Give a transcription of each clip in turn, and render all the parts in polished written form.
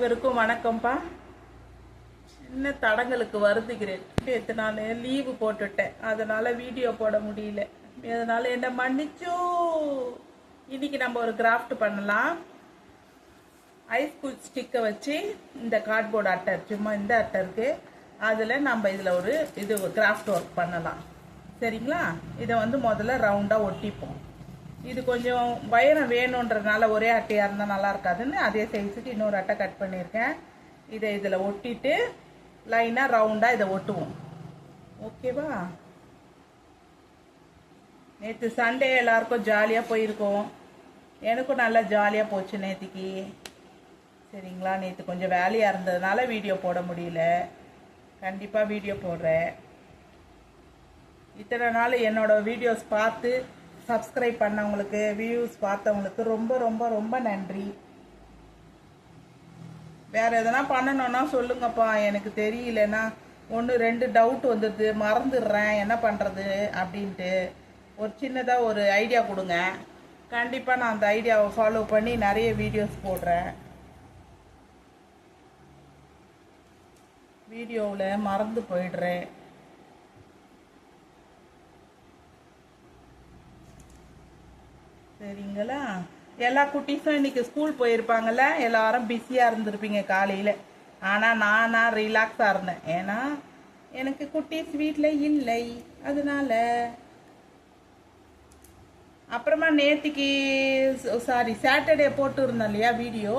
அனைவருக்கும் வணக்கம்ப்பா. சின்ன தடங்களுக்கு வருந்துகிறேன். நேற்று நான் லீவு போட்டுட்டேன், அதனால வீடியோ போட முடியல. அதனால என்ன மன்னிச்சோ. இன்னைக்கு நம்ம ஒரு கிராஃப்ட் பண்ணலாம். ஐஸ் குச் ஸ்டிக்கை வச்சு இந்த கார்ட்போர்டு அட்டை, சும்மா இந்த அட்டை இருக்கு, அதில் நம்ம இதில் ஒரு கிராஃப்ட் ஒர்க் பண்ணலாம். சரிங்களா? இதை முதல்ல ரவுண்டாக ஒட்டிப்போம். இது கொஞ்சம் வயரம் வேணுன்றதுனால ஒரே அட்டையாக இருந்தால் நல்லா இருக்காதுன்னு அதே சைஸுக்கு இன்னொரு அட்டை கட் பண்ணியிருக்கேன். இதை இதில் ஒட்டிட்டு லைனாக ரவுண்டாக இதை ஒட்டுவோம். ஓகேவா? நேற்று சண்டே எல்லாருக்கும் ஜாலியாக போயிருக்கோம். எனக்கும் நல்லா ஜாலியாக போச்சு நேற்றுக்கு. சரிங்களா? நேற்று கொஞ்சம் வேலையாக இருந்ததுனால வீடியோ போட முடியல. கண்டிப்பாக வீடியோ போடுறேன். இத்தனை நாள் என்னோட வீடியோஸ் பார்த்து சப்ஸ்கிரைப் பண்ணவங்களுக்கு, வியூஸ் பார்த்தவங்களுக்கு ரொம்ப ரொம்ப ரொம்ப நன்றி. வேறு எதனா பண்ணணுன்னா சொல்லுங்கப்பா. எனக்கு தெரியலன்னா 1-2 டவுட் வந்துடுது, மறந்துடுறேன் என்ன பண்ணுறது அப்படின்ட்டு. ஒரு சின்னதாக ஒரு ஐடியா கொடுங்க. கண்டிப்பாக நான் அந்த ஐடியாவை ஃபாலோ பண்ணி நிறைய வீடியோஸ் போடுறேன். வீடியோவில் மறந்து போயிடுறேன். சரிங்களா? எல்லா குட்டீஸும் இன்னைக்கு ஸ்கூல் போயிருப்பாங்கல்ல, எல்லாரும் பிஸியாக இருந்திருப்பீங்க காலையில். ஆனால் நானா ரிலாக்ஸாக இருந்தேன். ஏன்னா எனக்கு குட்டீஸ் வீட்டில் இல்லை, அதனால. அப்புறமா நேற்றுக்கு சாட்டர்டே போட்டு இருந்தேன் இல்லையா வீடியோ,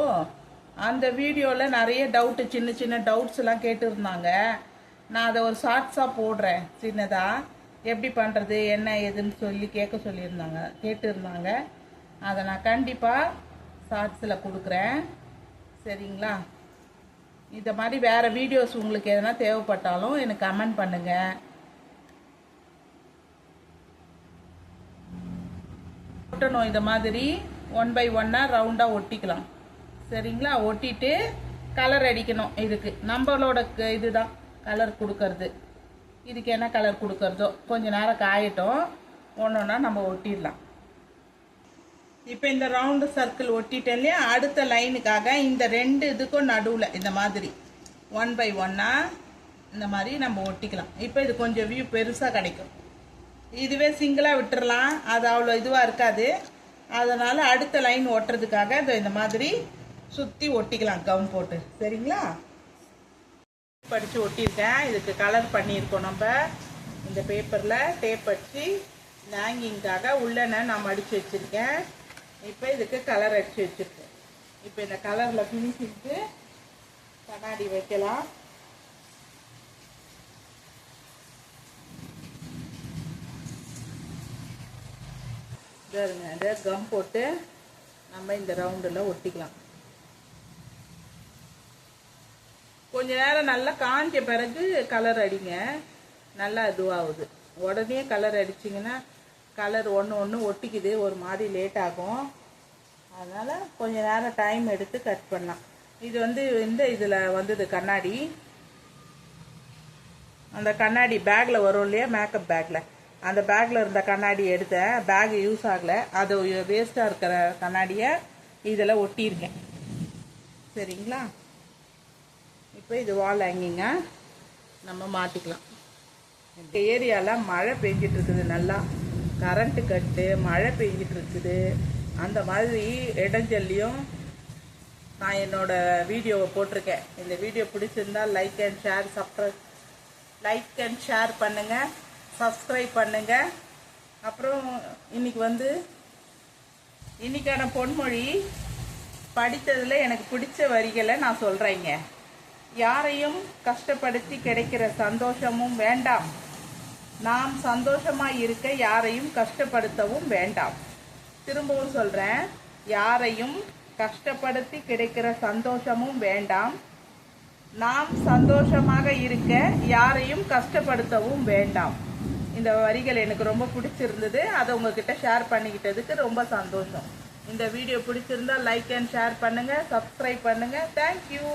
அந்த வீடியோவில் நிறைய டவுட்டு, சின்ன சின்ன டவுட்ஸ் எல்லாம் கேட்டுருந்தாங்க. நான் அதை ஒரு ஷார்ட்ஸாக போடுறேன் சின்னதாக. எப்படி பண்ணுறது என்ன ஏதுன்னு சொல்லி கேட்டிருந்தாங்க. அதை நான் கண்டிப்பாக ஷார்ட்ஸில் கொடுக்குறேன். சரிங்களா? இந்த மாதிரி வேறு வீடியோஸ் உங்களுக்கு எதனா தேவைப்பட்டாலும் எனக்கு கமெண்ட் பண்ணுங்கள். ஒட்டணும் இந்த மாதிரி 1 by 1 ரவுண்டாக ஒட்டிக்கலாம். சரிங்களா? ஒட்டிட்டு கலர் அடிக்கணும். இதுக்கு நம்மளோட இதுதான் கலர் கொடுக்கறது. இதுக்கு என்ன கலர் கொடுக்கறதோ கொஞ்சம் நேரம் காயட்டும், ஒன்றா நம்ம ஒட்டிடலாம். இப்போ இந்த ரவுண்டு சர்க்கிள் ஒட்டிட்டேன் இல்லையா, அடுத்த லைனுக்காக இந்த 2 இதுக்கும் நடுவில் இந்த மாதிரி 1 by 1 இந்த மாதிரி நம்ம ஒட்டிக்கலாம். இப்போ இது கொஞ்சம் வியூ பெருசாக கிடைக்கும். இதுவே சிங்கிளாக விட்டுறலாம், அது அவ்வளோ இதுவாக இருக்காது. அதனால் அடுத்த லைன் ஒட்டுறதுக்காக இந்த மாதிரி சுற்றி ஒட்டிக்கலாம் கம் போட்டு. சரிங்களா? படித்து ஒட்டியிருக்கேன். இதுக்கு கலர் பண்ணியிருக்கோம் நம்ம. இந்த பேப்பரில் டேப் அடித்து ஹேங்கிங்காக உள்ளன நான் மடித்து வச்சுருக்கேன். இப்போ இதுக்கு கலர் அடித்து வச்சுருக்கேன். இப்போ இந்த கலரில் ஃபினிஷிங்க்கு கண்ணாடி வைக்கலாம். இதை கம் போட்டு நம்ம இந்த ரவுண்டில் ஒட்டிக்கலாம். கொஞ்ச நேரம் நல்லா காஞ்ச பிறகு கலர் அடிங்க, நல்லா இதுவாகுது. உடனே கலர் அடிச்சிங்கன்னா கலர் ஒன்று ஒட்டிக்குது, ஒரு மாதிரி லேட் ஆகும். அதனால் கொஞ்ச நேரம் டைம் எடுத்து கட் பண்ணலாம். இது இந்த இதில் வந்தது கண்ணாடி, அந்த கண்ணாடி பேக்கில் வரும் இல்லையா, மேக்கப் பேக்கில், அந்த பேக்கில் இருந்த கண்ணாடி எடுத்தேன். பேக் யூஸ் ஆகலை, அது வேஸ்ட்டாக இருக்கிற கண்ணாடியை இதில் ஒட்டியிருக்கேன். சரிங்களா? இப்போ இது வால் ஹேங்கிங்க நம்ம மாட்டிக்கலாம். இந்த ஏரியாவில் மழை பெஞ்சிட்டு இருக்குது, நல்லா கரண்ட்டு கட்டு, மழை பெஞ்சிட்டு இருக்குது. அந்த மாதிரி இடைஞ்சல்லையும் நான் என்னோடய வீடியோவை போட்டிருக்கேன். இந்த வீடியோ பிடிச்சிருந்தால் லைக் அண்ட் ஷேர் பண்ணுங்கள், சப்ஸ்கிரைப் பண்ணுங்கள். அப்புறம் இன்னைக்கான பொன்மொழி படித்ததில் எனக்கு பிடிச்ச வரிகளை நான் சொல்கிறேங்க. யாரையும் கஷ்டப்படுத்தி கிடைக்கிற சந்தோஷமும் வேண்டாம், நாம் சந்தோஷமாக இருக்க யாரையும் கஷ்டப்படுத்தவும் வேண்டாம். திரும்பவும் சொல்கிறேன், யாரையும் கஷ்டப்படுத்தி கிடைக்கிற சந்தோஷமும் வேண்டாம், நாம் சந்தோஷமாக இருக்க யாரையும் கஷ்டப்படுத்தவும் வேண்டாம். இந்த வரிகள் எனக்கு ரொம்ப பிடிச்சிருந்தது. அதை உங்ககிட்ட ஷேர் பண்ணிக்கிட்டதுக்கு ரொம்ப சந்தோஷம். இந்த வீடியோ பிடிச்சிருந்தா லைக் அண்ட் ஷேர் பண்ணுங்கள், சப்ஸ்கிரைப் பண்ணுங்கள். தேங்க்யூ.